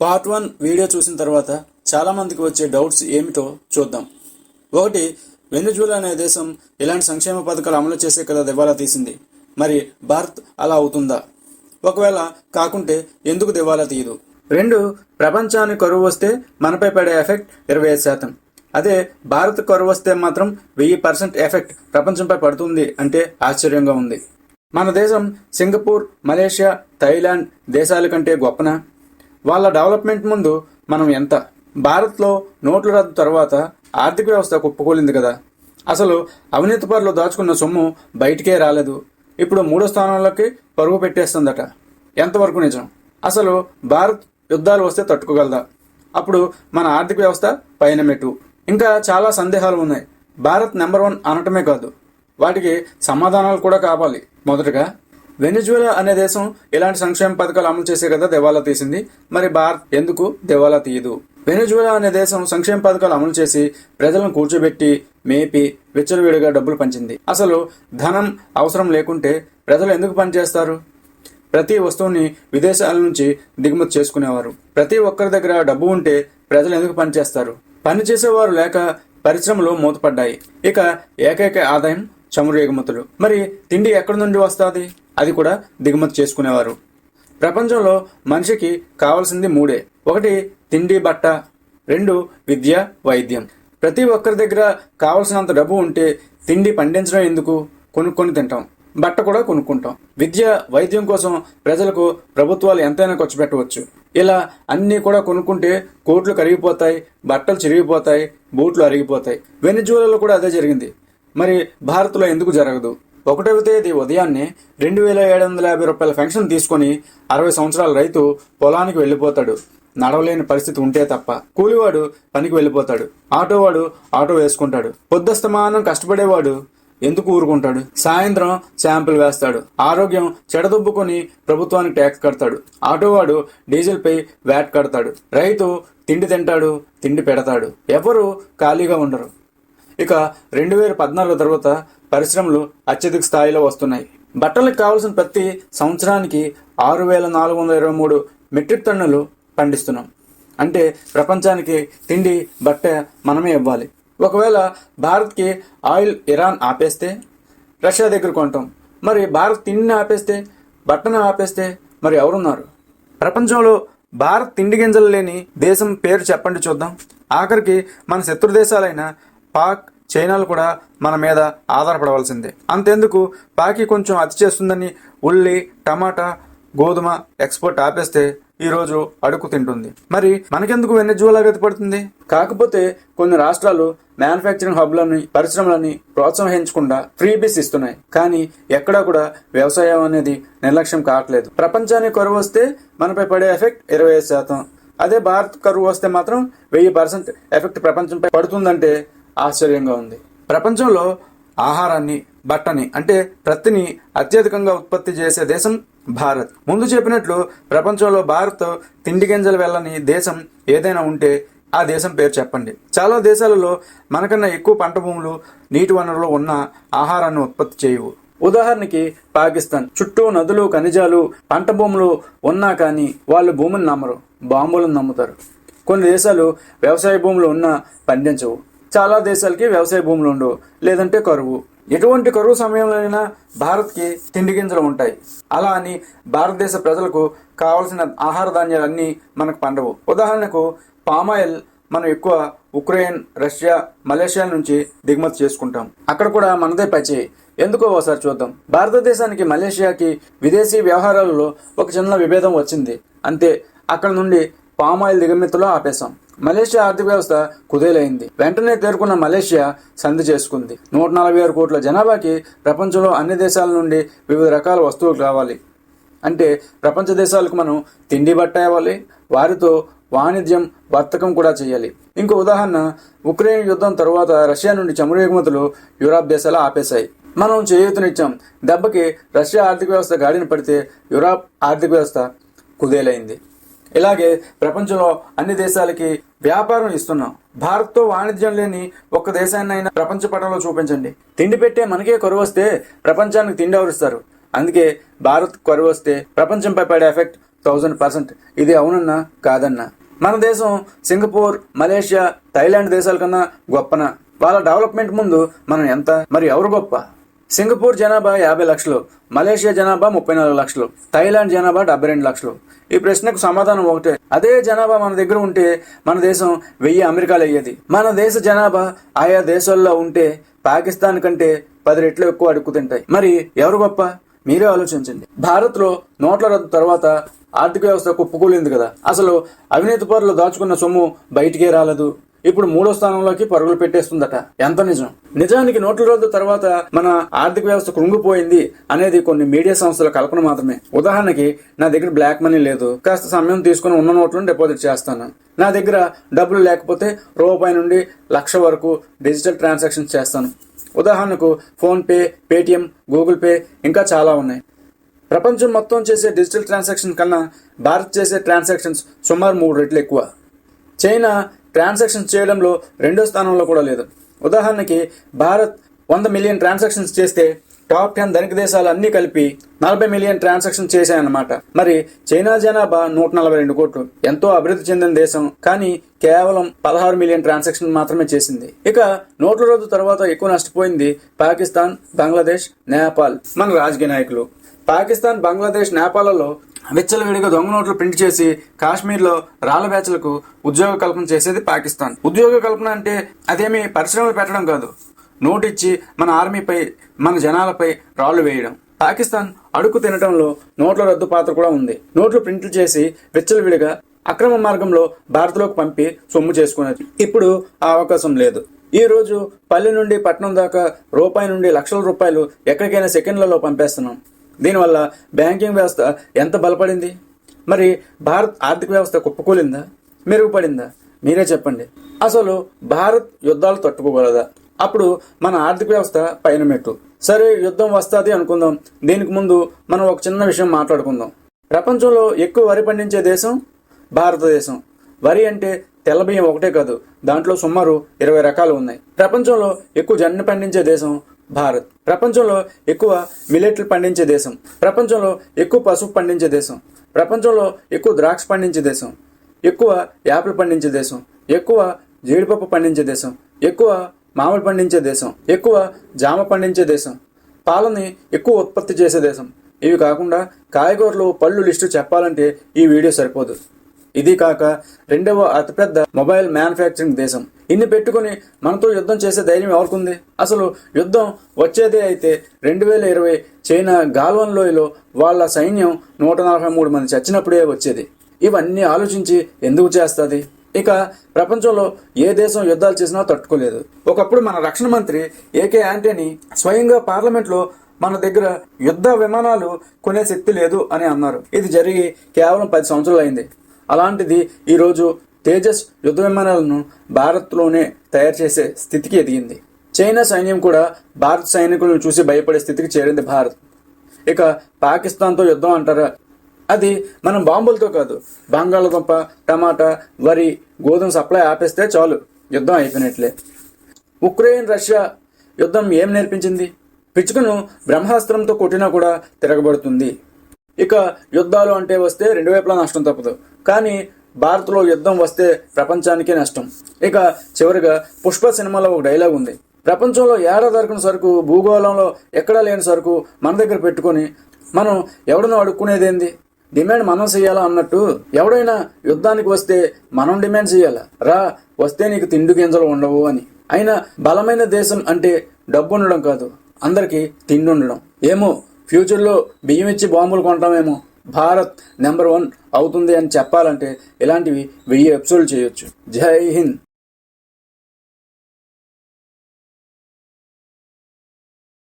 Part 1 video చూసిన తర్వాత చాలా మందికి వచ్చే డౌట్స్ ఏమిటో చూద్దాం. ఒకటి, వెనిజులా అనే దేశం ఇలాంటి సంక్షేమ పథకాలు అమలు చేసే కదా దివాలా తీసింది. మరి భారత్ అలా అవుతుందా? ఒకవేళ కాకుంటే ఎందుకు దివాలా తీయదు? 2, ప్రపంచానికి కరువు వస్తే మనపై పడే ఎఫెక్ట్ 25%. అదే భారత్ కరువు వస్తే మాత్రం 1000% ఎఫెక్ట్ ప్రపంచంపై పడుతుంది అంటే ఆశ్చర్యంగా ఉంది. మన దేశం సింగపూర్, మలేషియా, థాయిలాండ్ దేశాల కంటే గొప్పనా? వాళ్ళ డెవలప్మెంట్ ముందు మనం ఎంత? భారత్లో నోట్ల రద్దు తర్వాత ఆర్థిక వ్యవస్థ కుప్పకూలింది కదా. అసలు అవినీతి పరులు దాచుకున్న సొమ్ము బయటికే రాలేదు. ఇప్పుడు 3వ స్థానంలోకి పరుగు పెట్టేస్తుందట. ఎంతవరకు నిజం? అసలు భారత్ యుద్ధాలు వస్తే తట్టుకోగలదా? అప్పుడు మన ఆర్థిక వ్యవస్థ పైన మెట్టు. ఇంకా చాలా సందేహాలు ఉన్నాయి. భారత్ నెంబర్ 1 అనటమే కాదు, వాటికి సమాధానాలు కూడా కావాలి. మొదటగా, వెనిజులా అనే దేశం ఇలాంటి సంక్షేమ పథకాలు అమలు చేసే కదా దివాలా తీసింది. మరి భారత్ ఎందుకు దివాలా తీయదు? వెనిజులా అనే దేశం సంక్షేమ పథకాలు అమలు చేసి ప్రజలను కూర్చోబెట్టి మేపి విచ్చలవిడిగా డబ్బులు పంచింది. అసలు ధనం అవసరం లేకుంటే ప్రజలు ఎందుకు పనిచేస్తారు? ప్రతి వస్తువుని విదేశాల నుంచి దిగుమతి చేసుకునేవారు. ప్రతి ఒక్కరి దగ్గర డబ్బు ఉంటే ప్రజలు ఎందుకు పనిచేస్తారు? పని చేసేవారు లేక పరిశ్రమలు మూతపడ్డాయి. ఇక ఏకైక ఆదాయం చమురు ఎగుమతులు. మరి తిండి ఎక్కడి నుండి వస్తుంది? అది కూడా దిగుమతి చేసుకునేవారు. ప్రపంచంలో మనిషికి కావాల్సింది 3. 1 తిండి, బట్ట. 2 విద్య, వైద్యం. ప్రతి ఒక్కరి దగ్గర కావలసినంత డబ్బు ఉంటే తిండి పండించడం ఎందుకు? కొనుక్కొని తింటాం. బట్ట కూడా కొనుక్కుంటాం. విద్య, వైద్యం కోసం ప్రజలకు ప్రభుత్వాలు ఎంతైనా ఖర్చు పెట్టవచ్చు. ఇలా అన్నీ కూడా కొనుక్కుంటే కోట్లు కరిగిపోతాయి, బట్టలు చిరిగిపోతాయి, బూట్లు అరిగిపోతాయి. వెనిజులాలో కూడా అదే జరిగింది. మరి భారత్లో ఎందుకు జరగదు? 1వ తేదీ ఉదయాన్నే 2750 రూపాయల పెన్షన్ తీసుకుని 60 సంవత్సరాల రైతు పొలానికి వెళ్ళిపోతాడు. నడవలేని పరిస్థితి ఉంటే తప్ప. కూలివాడు పనికి వెళ్ళిపోతాడు. ఆటోవాడు ఆటో వేసుకుంటాడు. పొద్దస్తమానం కష్టపడేవాడు ఎందుకు ఊరుకుంటాడు? సాయంత్రం శాంపుల్ వేస్తాడు. ఆరోగ్యం చెడదొబ్బుకొని ప్రభుత్వానికి ట్యాక్స్ కడతాడు. ఆటోవాడు డీజిల్ పై వ్యాట్ కడతాడు. రైతు తిండి తింటాడు, తిండి పెడతాడు. ఎవరు ఖాళీగా ఉండరు. ఇక 2014 తర్వాత పరిశ్రమలు అత్యధిక స్థాయిలో వస్తున్నాయి. బట్టలకు కావాల్సిన ప్రతి సంవత్సరానికి 6423 మెట్రిక్ టన్నులు పండిస్తున్నాం. అంటే ప్రపంచానికి తిండి, బట్ట మనమే ఇవ్వాలి. ఒకవేళ భారత్కి ఆయిల్ ఇరాన్ ఆపేస్తే రష్యా దగ్గర కొంటాం. మరి భారత్ తిండిని ఆపేస్తే, బట్టను ఆపేస్తే మరి ఎవరున్నారు? ప్రపంచంలో భారత్ తిండి గింజలు లేని దేశం పేరు చెప్పండి చూద్దాం. ఆఖరికి మన శత్రు దేశాలైన పాక్, చైనాలు కూడా మన మీద ఆధారపడవలసిందే. అంతెందుకు, పాకి కొంచెం అతి చేస్తుందని ఉల్లి, టమాటా, గోధుమ ఎక్స్పోర్ట్ ఆపేస్తే ఈరోజు అడుగు తింటుంది. మరి మనకెందుకు వెనిజులా గతి పడుతుంది? కాకపోతే కొన్ని రాష్ట్రాలు మ్యానుఫ్యాక్చరింగ్ హబ్లని, పరిశ్రమలని ప్రోత్సహించకుండా ఫ్రీబీస్ ఇస్తున్నాయి. కానీ ఎక్కడా కూడా వ్యవసాయం అనేది నిర్లక్ష్యం కావట్లేదు. ప్రపంచానికి కరువు వస్తే మనపై పడే ఎఫెక్ట్ 25%. అదే భారత్ కరువు వస్తే మాత్రం 1000% ఎఫెక్ట్ ప్రపంచంపై పడుతుందంటే ఆశ్చర్యంగా ఉంది. ప్రపంచంలో ఆహారాన్ని, బట్టని అంటే ప్రత్తిని అత్యధికంగా ఉత్పత్తి చేసే దేశం భారత్. ముందు చెప్పినట్లు ప్రపంచంలో భారత్ తిండి గింజలు వెళ్ళని దేశం ఏదైనా ఉంటే ఆ దేశం పేరు చెప్పండి. చాలా దేశాలలో మనకన్నా ఎక్కువ పంట భూములు, నీటి వనరులు ఉన్న ఆహారాన్ని ఉత్పత్తి చేయవు. ఉదాహరణకి పాకిస్తాన్ చుట్టూ నదులు, ఖనిజాలు, పంట భూములు ఉన్నా కానీ వాళ్ళు భూమిని నమ్మరు, బాంబులను నమ్ముతారు. కొన్ని దేశాలు వ్యవసాయ భూములు ఉన్నా పండించవు. చాలా దేశాలకి వ్యవసాయ భూములు ఉండవు, లేదంటే కరువు. ఎటువంటి కరువు సమయంలోనైనా భారత్కి తిండి గింజలు ఉంటాయి. అలా అని భారతదేశ ప్రజలకు కావలసిన ఆహార ధాన్యాలన్నీ మనకు పండవు. ఉదాహరణకు పామాయిల్ మనం ఎక్కువ ఉక్రెయిన్, రష్యా, మలేషియా నుంచి దిగుమతి చేసుకుంటాం. అక్కడ కూడా మనదే పచ్చి. ఎందుకో ఒకసారి చూద్దాం. భారతదేశానికి మలేషియాకి విదేశీ వ్యవహారాలలో ఒక చిన్న విభేదం వచ్చింది అంతే. అక్కడ నుండి పామాయిల్ దిగుమతిలో ఆపేశాం. మలేషియా ఆర్థిక వ్యవస్థ కుదేలైంది. వెంటనే తేరుకున్న మలేషియా సంధి చేసుకుంది. 146 కోట్ల జనాభాకి ప్రపంచంలో అన్ని దేశాల నుండి వివిధ రకాల వస్తువులు కావాలి. అంటే ప్రపంచ దేశాలకు మనం తిండి, బట్ట ఇవ్వాలి. వారితో వాణిజ్యం, వర్తకం కూడా చేయాలి. ఇంకో ఉదాహరణ, ఉక్రెయిన్ యుద్ధం తరువాత రష్యా నుండి చమురు ఎగుమతులు యూరప్ దేశాలు ఆపేశాయి. మనం చేయూతనిచ్చాం. దెబ్బకి రష్యా ఆర్థిక వ్యవస్థ గాడిన పడితే యూరప్ ఆర్థిక వ్యవస్థ కుదేలైంది. ఇలాగే ప్రపంచంలో అన్ని దేశాలకి వ్యాపారం ఇస్తున్నాం. భారత్తో వాణిజ్యం లేని ఒక్క దేశాన్నైనా ప్రపంచ పటంలో చూపించండి. తిండి పెట్టే మనకే కరువు వస్తే ప్రపంచానికి తిండి ఎవరిస్తారు? అందుకే భారత్ కరువు వస్తే ప్రపంచంపై పడే ఎఫెక్ట్ 1000%. ఇది అవునన్నా కాదన్నా. మన దేశం సింగపూర్, మలేషియా, థాయిలాండ్ దేశాల కన్నా గొప్పనా? వాళ్ళ డెవలప్మెంట్ ముందు మనం ఎంత? మరి ఎవరు గొప్ప? సింగపూర్ జనాభా 50 లక్షలు, మలేషియా జనాభా 34 లక్షలు, థాయిలాండ్ జనాభా 72 లక్షలు. ఈ ప్రశ్నకు సమాధానం ఒకటే. అదే జనాభా మన దగ్గర ఉంటే మన దేశం 1000 అమెరికాలు అయ్యేది. మన దేశ జనాభా ఆయా దేశాల్లో ఉంటే పాకిస్తాన్ కంటే 10 రెట్లు ఎక్కువ అడుక్కు తింటాయి. మరి ఎవరు గొప్ప? మీరే ఆలోచించండి. భారత్లో నోట్ల రద్దు తర్వాత ఆర్థిక వ్యవస్థ కుప్పకూలింది కదా. అసలు అవినీతి పరులు దాచుకున్న సొమ్ము బయటికే రాలేదు. ఇప్పుడు 3వ స్థానంలోకి పరుగులు పెట్టేస్తుందట. ఎంత నిజం? నిజానికి నోట్ల రద్దు తర్వాత మన ఆర్థిక వ్యవస్థ కృంగిపోయింది అనేది కొన్ని మీడియా సంస్థల కల్పన మాత్రమే. ఉదాహరణకి, నా దగ్గర బ్లాక్ మనీ లేదు, కాస్త సమయం తీసుకుని ఉన్న నోట్లను డిపాజిట్ చేస్తాను. నా దగ్గర డబ్బులు లేకపోతే రూపాయి నుండి 1,00,000 వరకు డిజిటల్ ట్రాన్సాక్షన్స్ చేస్తాను. ఉదాహరణకు ఫోన్పే, పేటిఎం, గూగుల్ పే, ఇంకా చాలా ఉన్నాయి. ప్రపంచం మొత్తం చేసే డిజిటల్ ట్రాన్సాక్షన్ కన్నా భారత్ చేసే ట్రాన్సాక్షన్స్ సుమారు 3 రెట్లు ఎక్కువ. చైనా ట్రాన్సాక్షన్స్ చేయడంలో 2వ స్థానంలో కూడా లేదు. ఉదాహరణకి, భారత్ 100 మిలియన్ ట్రాన్సాక్షన్స్ చేస్తే టాప్ 10 ధనిక దేశాలు అన్నీ కలిపి 40 మిలియన్ ట్రాన్సాక్షన్ చేశాయన్నమాట. మరి చైనా జనాభా 142 కోట్లు, ఎంతో అభివృద్ధి చెందిన దేశం, కానీ కేవలం 16 మిలియన్ ట్రాన్సాక్షన్ మాత్రమే చేసింది. ఇక నోట్ల రద్దు తర్వాత ఎక్కువ నష్టపోయింది పాకిస్తాన్, బంగ్లాదేశ్, నేపాల్. మన రాజకీయ నాయకులు పాకిస్తాన్, బంగ్లాదేశ్, నేపాల్లో విచ్చలవిడిగా దొంగ నోట్లు ప్రింట్ చేసి కాశ్మీర్లో రాళ్ల బ్యాచ్లకు ఉద్యోగ కల్పన చేసేది పాకిస్తాన్. ఉద్యోగ కల్పన అంటే అదేమి పరిశ్రమలు పెట్టడం కాదు, నోటిచ్చి మన ఆర్మీపై, మన జనాలపై రాళ్లు వేయడం. పాకిస్తాన్ అడుగు తినటంలో నోట్ల రద్దు పాత్ర కూడా ఉంది. నోట్లు ప్రింట్లు చేసి విచ్చలవిడిగా అక్రమ మార్గంలో భారత్లోకి పంపి సొమ్ము చేసుకునేది. ఇప్పుడు ఆ అవకాశం లేదు. ఈ రోజు పల్లె నుండి పట్టణం దాకా రూపాయి నుండి లక్షల రూపాయలు ఎక్కడికైనా సెకండ్లలో పంపేస్తున్నాం. దీనివల్ల బ్యాంకింగ్ వ్యవస్థ ఎంత బలపడింది? మరి భారత్ ఆర్థిక వ్యవస్థ కుప్పకూలిందా, మెరుగుపడిందా? మీరే చెప్పండి. అసలు భారత్ యుద్ధాలు తట్టుకోగలదా? అప్పుడు మన ఆర్థిక వ్యవస్థ పైన మెట్టు. సరే, యుద్ధం వస్తుంది అనుకుందాం. దీనికి ముందు మనం ఒక చిన్న విషయం మాట్లాడుకుందాం. ప్రపంచంలో ఎక్కువ వరి పండించే దేశం భారతదేశం. వరి అంటే తెల్ల బియ్యం ఒకటే కాదు, దాంట్లో సుమారు 20 రకాలు ఉన్నాయి. ప్రపంచంలో ఎక్కువ జొన్న పండించే దేశం భారత్. ప్రపంచంలో ఎక్కువ మిల్లెట్లు పండించే దేశం. ప్రపంచంలో ఎక్కువ పసుపు పండించే దేశం. ప్రపంచంలో ఎక్కువ ద్రాక్ష పండించే దేశం. ఎక్కువ యాపిల్ పండించే దేశం. ఎక్కువ జీడిపప్పు పండించే దేశం. ఎక్కువ మామిడి పండించే దేశం. ఎక్కువ జామ పండించే దేశం. పాలని ఎక్కువ ఉత్పత్తి చేసే దేశం. ఇవి కాకుండా కాయగూరలు, పళ్ళు లిస్టు చెప్పాలంటే ఈ వీడియో సరిపోదు. ఇది కాక 2వ అతిపెద్ద మొబైల్ మ్యానుఫ్యాక్చరింగ్ దేశం. ఇన్ని పెట్టుకుని మనతో యుద్ధం చేసే ధైర్యం ఎవరికుంది? అసలు యుద్ధం వచ్చేదే అయితే 2020 చైనా గాల్వన్ లోయలో వాళ్ళ సైన్యం 143 మంది చచ్చినప్పుడే వచ్చేది. ఇవన్నీ ఆలోచించి ఎందుకు చేస్తుంది? ఇక ప్రపంచంలో ఏ దేశం యుద్ధాలు చేసినా తట్టుకోలేదు. ఒకప్పుడు మన రక్షణ మంత్రి ఏకే యాంటనీ స్వయంగా పార్లమెంట్లో మన దగ్గర యుద్ధ విమానాలు కొనే శక్తి లేదు అని అన్నారు. ఇది జరిగి కేవలం 10 సంవత్సరాలు అయింది. అలాంటిది ఈరోజు తేజస్ యుద్ధ విమానాలను భారత్లోనే తయారు చేసే స్థితికి ఎదిగింది. చైనా సైన్యం కూడా భారత్ సైనికులను చూసి భయపడే స్థితికి చేరింది భారత్. ఇక పాకిస్తాన్తో యుద్ధం అంటారా? అది మనం బాంబులతో కాదు, బంగాళదుంప, టమాటా, వరి, గోధుమ సప్లై ఆపేస్తే చాలు, యుద్ధం అయిపోయినట్లే. ఉక్రెయిన్ రష్యా యుద్ధం ఏం నేర్పించింది? పిచ్చుకను బ్రహ్మాస్త్రంతో కొట్టినా కూడా తిరగబడుతుంది. ఇక యుద్ధాలు అంటే వస్తే 2 వైపులా నష్టం తప్పదు. కానీ భారత్లో యుద్ధం వస్తే ప్రపంచానికే నష్టం. ఇక చివరిగా పుష్ప సినిమాలో ఒక డైలాగ్ ఉంది. ప్రపంచంలో ఏడా దొరకని సరుకు, భూగోళంలో ఎక్కడా లేని సరుకు మన దగ్గర పెట్టుకొని మనం ఎవడనో అడుక్కునేదేంది? డిమాండ్ మనం చెయ్యాలా అన్నట్టు ఎవడైనా యుద్ధానికి వస్తే మనం డిమాండ్ చెయ్యాలా? రా, వస్తే నీకు తిండి గింజలు ఉండవు అని. అయినా బలమైన దేశం అంటే డబ్బు ఉండడం కాదు, అందరికీ తిండి ఉండడం. ఏమో ఫ్యూచర్లో బియ్యం ఇచ్చి బాంబులు కొంటామేమో. భారత్ నెంబర్ 1 అవుతుంది అని చెప్పాలంటే ఇలాంటివి 1000 ఎపిసోడ్లు చేయొచ్చు. జై హింద్.